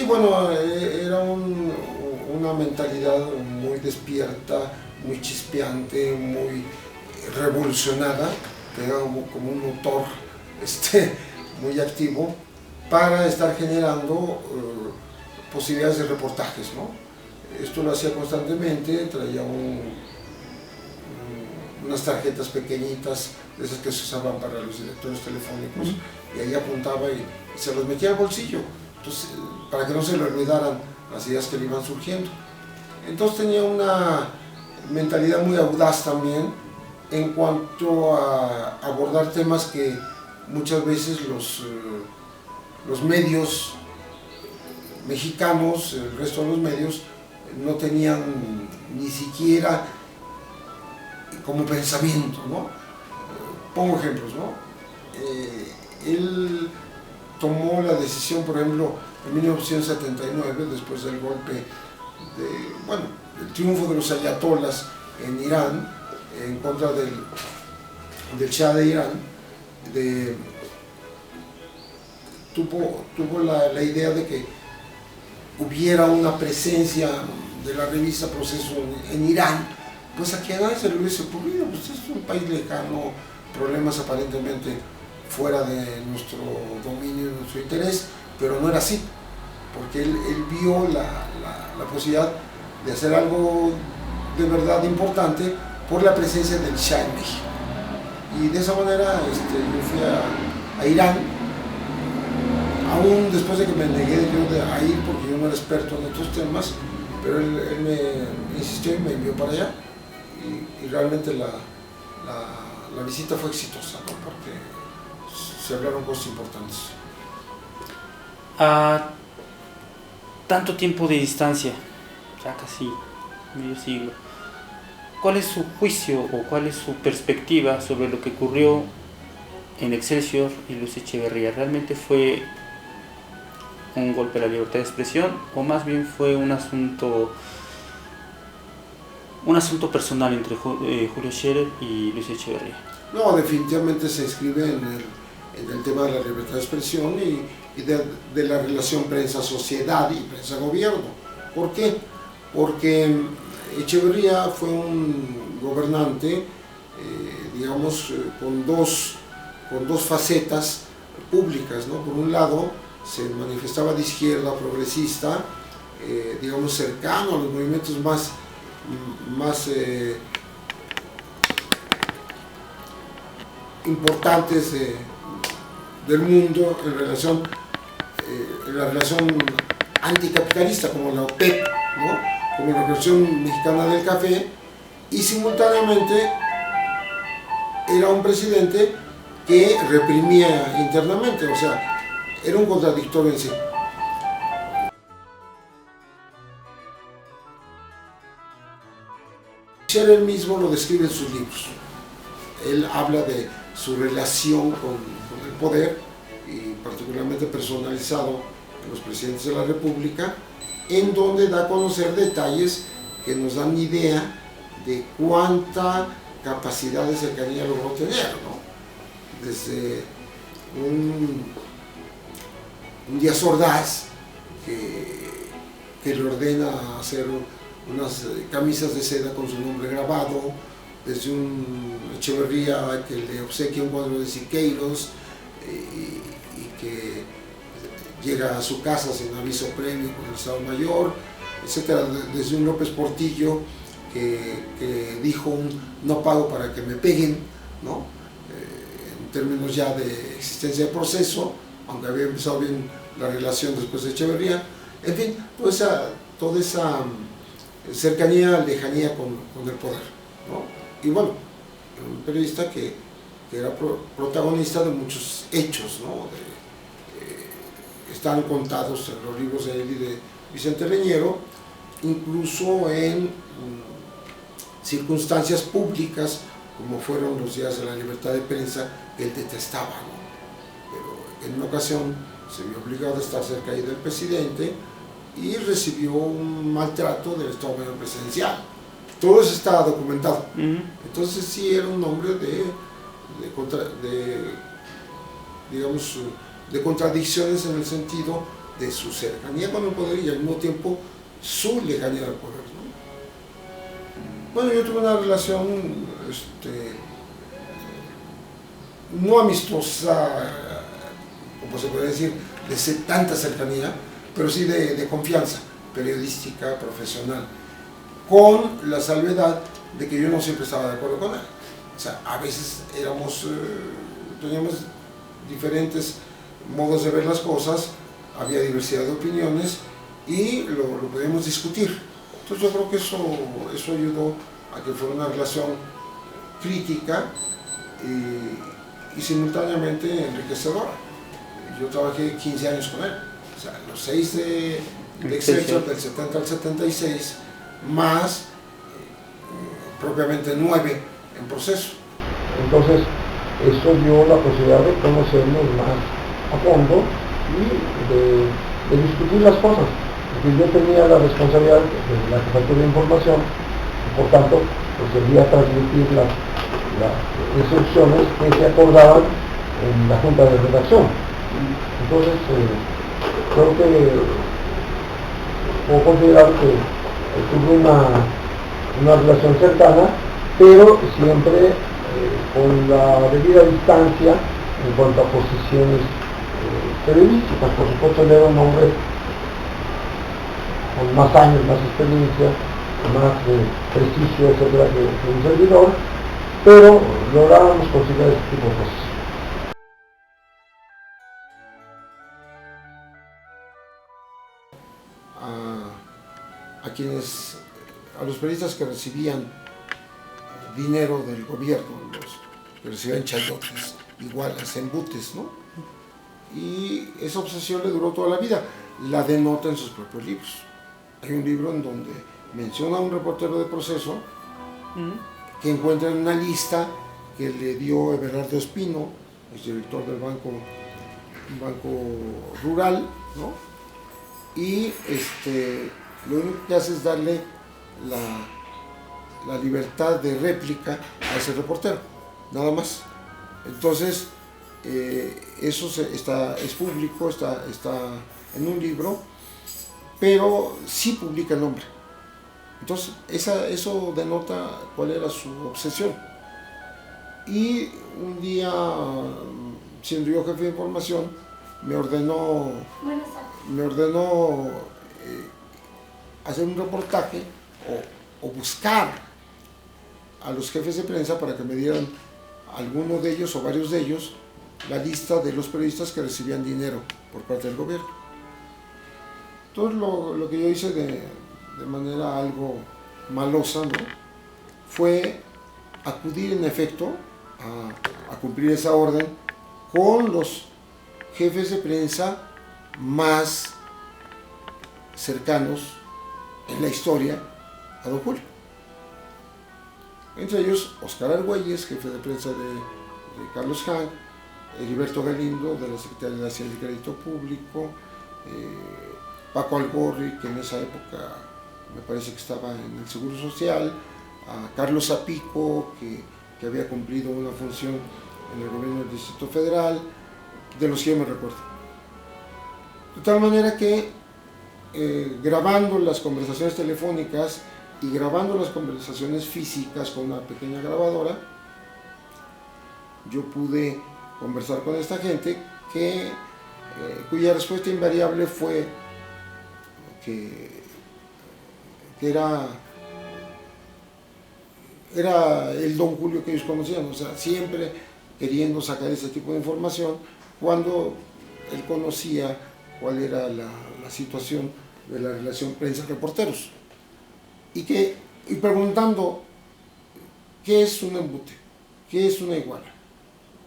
bueno, era una mentalidad muy despierta, muy chispeante, muy revolucionada, que era como un motor muy activo para estar generando posibilidades de reportajes, ¿no? Esto lo hacía constantemente, traía unas tarjetas pequeñitas, de esas que se usaban para los directores telefónicos, y ahí apuntaba y se los metía al bolsillo, entonces, para que no se le olvidaran las ideas que le iban surgiendo. Entonces tenía una mentalidad muy audaz también en cuanto a abordar temas que muchas veces los medios mexicanos, el resto de los medios, no tenían ni siquiera como pensamiento, ¿no? Pongo ejemplos, ¿no? Él tomó la decisión, por ejemplo, en 1979, después del golpe, el triunfo de los ayatolas en Irán, en contra del Shah de Irán, tuvo la idea de que hubiera una presencia de la revista Proceso en Irán, pues a quien nadie se le hubiese ocurrido, pues es un país lejano, problemas aparentemente fuera de nuestro dominio y nuestro interés, pero no era así, porque él vio la posibilidad de hacer algo de verdad importante por la presencia del Shah en México. Y de esa manera yo fui a Irán, aún después de que me negué a ir porque yo no era experto en estos temas, pero él me insistió y me envió para allá, y realmente la visita fue exitosa, ¿no? Porque se hablaron cosas importantes. A tanto tiempo de distancia, ya casi medio siglo, ¿cuál es su juicio o cuál es su perspectiva sobre lo que ocurrió en Excelsior y Luis Echeverría? ¿Realmente fue un golpe a la libertad de expresión o más bien fue un asunto personal entre Julio Scherer y Luis Echeverría? No, definitivamente se inscribe en el tema de la libertad de expresión y de la relación prensa-sociedad y prensa-gobierno. ¿Por qué? Porque Echeverría fue un gobernante, con dos facetas públicas, ¿no? Por un lado, se manifestaba de izquierda, progresista, cercano a los movimientos más importantes del mundo en la relación anticapitalista, como la OPEP, ¿no? Como la Organización Mexicana del Café, y simultáneamente era un presidente que reprimía internamente, o sea, era un contradictorio en sí. Scherer mismo lo describe en sus libros. Él habla de su relación con el poder, y particularmente personalizado en los presidentes de la República, en donde da a conocer detalles que nos dan idea de cuánta capacidad de cercanía logró tener, ¿no? Desde un Díaz Ordaz que le ordena hacer unas camisas de seda con su nombre grabado, desde un Echeverría que le obsequia un cuadro de Siqueiros y que llega a su casa sin aviso previo con el Estado Mayor, etcétera, desde un López Portillo que dijo no pago para que me peguen, ¿no? En términos ya de existencia de proceso, aunque había empezado bien la relación después de Echeverría, en fin, toda esa cercanía, lejanía con el poder, ¿no? Y bueno, un periodista que era protagonista de muchos hechos, ¿no? Están contados en los libros de él y de Vicente Leñero, incluso en circunstancias públicas, como fueron los días de la libertad de prensa, que él detestaba, ¿no? Pero en una ocasión se vio obligado a estar cerca ahí del presidente y recibió un maltrato del Estado Mayor Presidencial. Todo eso está documentado. Entonces sí era un hombre de contradicciones en el sentido de su cercanía con el poder y al mismo tiempo su lejanía al poder, ¿no? Bueno, yo tuve una relación no amistosa, como se puede decir, de tanta cercanía, pero sí de confianza periodística, profesional, con la salvedad de que yo no siempre estaba de acuerdo con él. O sea, a veces teníamos diferentes modos de ver las cosas, había diversidad de opiniones y lo podíamos discutir. Entonces yo creo que eso ayudó a que fuera una relación crítica y simultáneamente enriquecedora. Yo trabajé 15 años con él, o sea, los 6 de Excelsior, del 70 al 76, más propiamente 9 en proceso. Entonces, eso dio la posibilidad de conocernos más a fondo y de discutir las cosas. Porque yo tenía la responsabilidad de la jefatura de información y por tanto pues debía transmitir las instrucciones que se acordaban en la junta de redacción. Entonces, creo que puedo considerar que tuve una relación cercana, pero siempre con la debida distancia en cuanto a posiciones periodísticas. Por supuesto, él era un hombre con más años, más experiencia, más prestigio, etcétera, que un servidor, pero lográbamos conciliar este tipo de cosas. A los periodistas que recibían dinero del gobierno, los que recibían chayotes, igualas, embutes, ¿no? Y esa obsesión le duró toda la vida, la denota en sus propios libros. Hay un libro en donde menciona a un reportero de Proceso que encuentra en una lista que le dio Everardo Espino, el director del Banco Rural, ¿no? Y lo único que hace es darle la libertad de réplica a ese reportero, nada más. Entonces, eso es público, está en un libro, pero sí publica el nombre. Entonces, eso denota cuál era su obsesión. Y un día, siendo yo jefe de información, me ordenó hacer un reportaje o buscar a los jefes de prensa para que me dieran alguno de ellos o varios de ellos la lista de los periodistas que recibían dinero por parte del gobierno. Entonces lo que yo hice de manera algo malosa, ¿no?, fue acudir en efecto a cumplir esa orden con los jefes de prensa más cercanos en la historia a don Julio. Entre ellos, Óscar Argüelles, jefe de prensa de Carlos Hank, Heriberto Galindo, de la Secretaría de Hacienda y Crédito Público, Paco Algorri, que en esa época me parece que estaba en el Seguro Social, a Carlos Zapico, que había cumplido una función en el gobierno del Distrito Federal, de los que yo me recuerdo. De tal manera que grabando las conversaciones telefónicas y grabando las conversaciones físicas con una pequeña grabadora, yo pude conversar con esta gente cuya respuesta invariable fue que era el don Julio que ellos conocían, o sea, siempre queriendo sacar ese tipo de información cuando él conocía cuál era la situación de la relación prensa-reporteros y preguntando qué es un embute, qué es una iguala,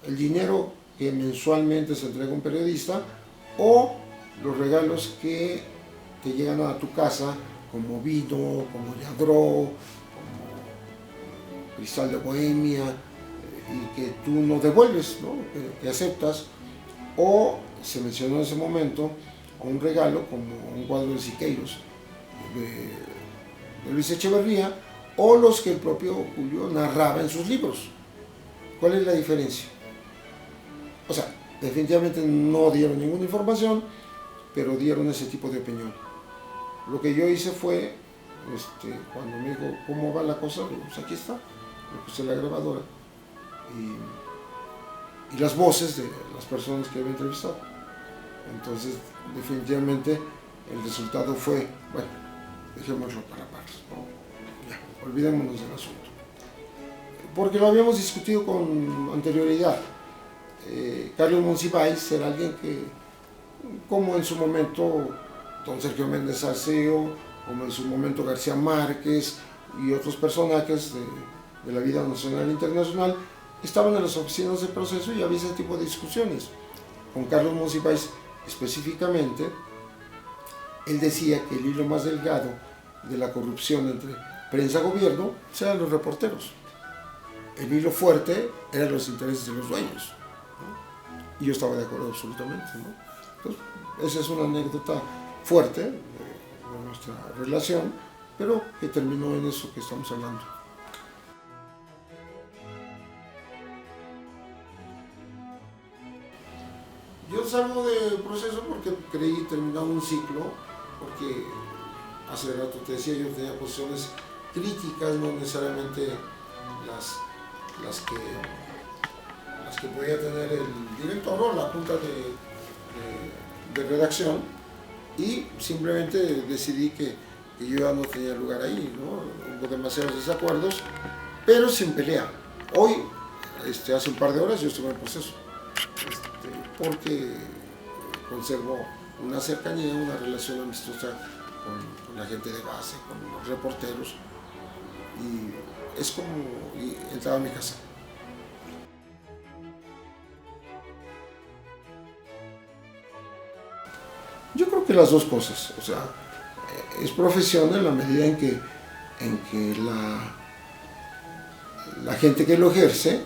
el dinero que mensualmente se entrega a un periodista o los regalos que te llegan a tu casa como vino, como Yadró, como Cristal de Bohemia, y que tú no devuelves, ¿no?, que aceptas, o se mencionó en ese momento un regalo como un cuadro de Siqueiros de Luis Echeverría, o los que el propio Julio narraba en sus libros. ¿Cuál es la diferencia? O sea, definitivamente no dieron ninguna información, pero dieron ese tipo de opinión. Lo que yo hice fue, cuando me dijo, ¿cómo va la cosa? Pues aquí está, le puse la grabadora y las voces de las personas que había entrevistado. Entonces, definitivamente, el resultado fue, bueno, dejémoslo para Parks, ¿no? Ya, olvidémonos del asunto. Porque lo habíamos discutido con anterioridad. Carlos Monsiváis era alguien que, como en su momento don Sergio Méndez Arceo, como en su momento García Márquez y otros personajes de la vida nacional e internacional, estaban en las oficinas de proceso y había ese tipo de discusiones. Con Carlos Monsiváis específicamente, él decía que el hilo más delgado de la corrupción entre prensa-gobierno eran los reporteros. El hilo fuerte eran los intereses de los dueños, ¿no? Y yo estaba de acuerdo absolutamente, ¿no? Entonces, esa es una anécdota fuerte de nuestra relación, pero que terminó en eso que estamos hablando. Yo salgo del proceso porque creí terminar un ciclo, porque hace rato te decía, yo tenía posiciones críticas, no necesariamente las que podía tener el director o la junta de redacción, y simplemente decidí que yo ya no tenía lugar ahí, ¿no? Hubo demasiados desacuerdos, pero sin pelea. Hoy, hace un par de horas yo estuve en proceso, porque conservo una cercanía, una relación amistosa con la gente de base, con los reporteros, y es como entrar a mi casa. Yo creo que las dos cosas, o sea, es profesión en la medida en que la gente que lo ejerce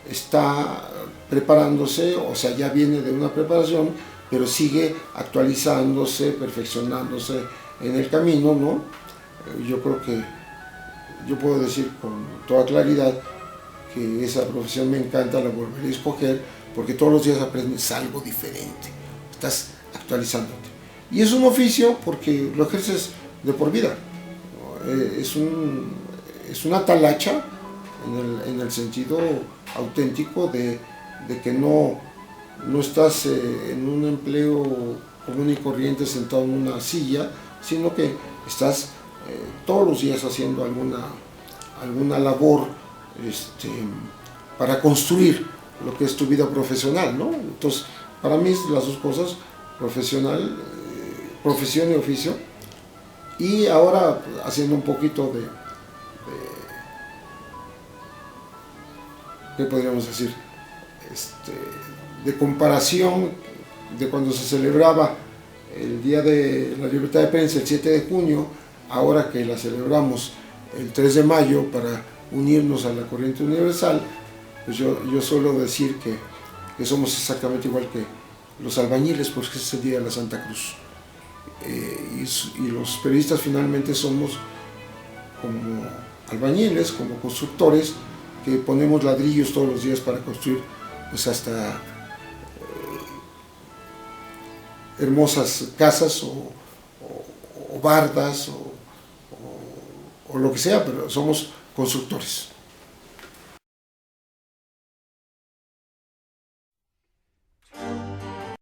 está preparándose, o sea, ya viene de una preparación, pero sigue actualizándose, perfeccionándose en el camino, ¿no? Yo creo que yo puedo decir con toda claridad que esa profesión me encanta, la volveré a escoger, porque todos los días aprendes algo diferente, estás actualizándote. Y es un oficio porque lo ejerces de por vida, es una talacha en el sentido auténtico de que no estás en un empleo común y corriente sentado en una silla, sino que estás todos los días haciendo alguna labor para construir lo que es tu vida profesional, ¿no? Entonces, para mí las dos cosas, profesión y oficio, y ahora haciendo un poquito ¿qué podríamos decir? De comparación de cuando se celebraba el Día de la Libertad de Prensa, el 7 de junio, ahora que la celebramos el 3 de mayo para unirnos a la corriente universal, pues yo suelo decir que somos exactamente igual que los albañiles, porque es el Día de la Santa Cruz. Y los periodistas finalmente somos como albañiles, como constructores, que ponemos ladrillos todos los días para construir pues hasta hermosas casas o bardas o lo que sea, pero somos constructores.